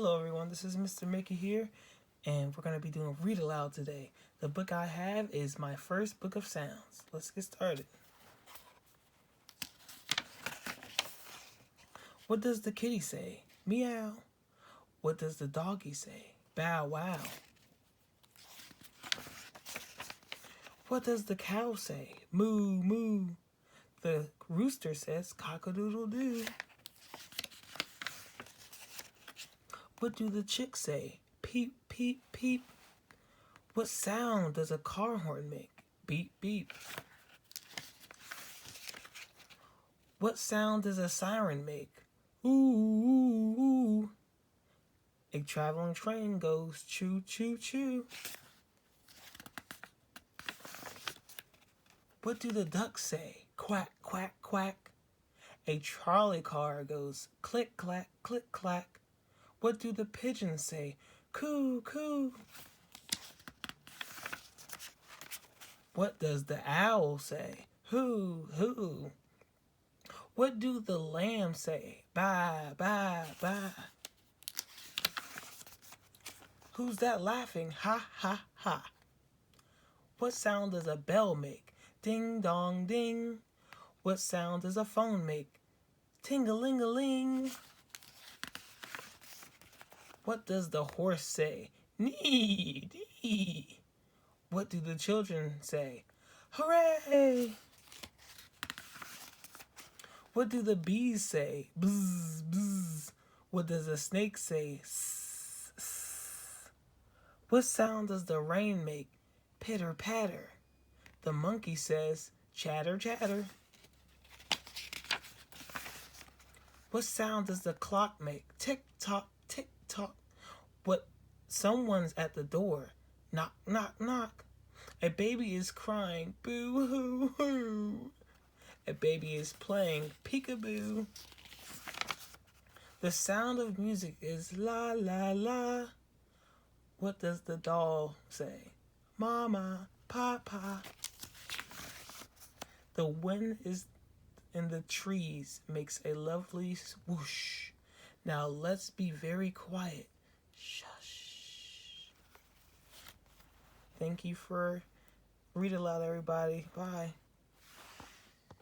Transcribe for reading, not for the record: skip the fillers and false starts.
Hello everyone, this is Mr. Mickey here, and we're going to be doing Read Aloud today. The book I have is my first book of sounds. Let's get started. What does the kitty say? Meow. What does the doggy say? Bow wow. What does the cow say? Moo moo. The rooster says cock-a-doodle-doo. What do the chicks say? Peep, peep, peep. What sound does a car horn make? Beep, beep. What sound does a siren make? Ooh, ooh, ooh. A traveling train goes choo, choo, choo. What do the ducks say? Quack, quack, quack. A trolley car goes click, clack, click, clack. What do the pigeons say? Coo, coo. What does the owl say? Hoo, hoo. What do the lambs say? Baa, baa, baa. Who's that laughing? Ha, ha, ha. What sound does a bell make? Ding, dong, ding. What sound does a phone make? Ting-a-ling-a-ling. What does the horse say? Nee, nee. What do the children say? Hooray! What do the bees say? Bzz, bzz. What does the snake say? Sss, sss. What sound does the rain make? Pitter patter. The monkey says, chatter chatter. What sound does the clock make? Tick tock, tick tock. What? Someone's at the door. Knock, knock, knock. A baby is crying. Boo hoo hoo. A baby is playing peekaboo. The sound of music is la la la. What does the doll say? Mama, papa. The wind is in the trees makes a lovely swoosh. Now let's be very quiet. Shush. Thank you for Read Aloud, everybody. Bye.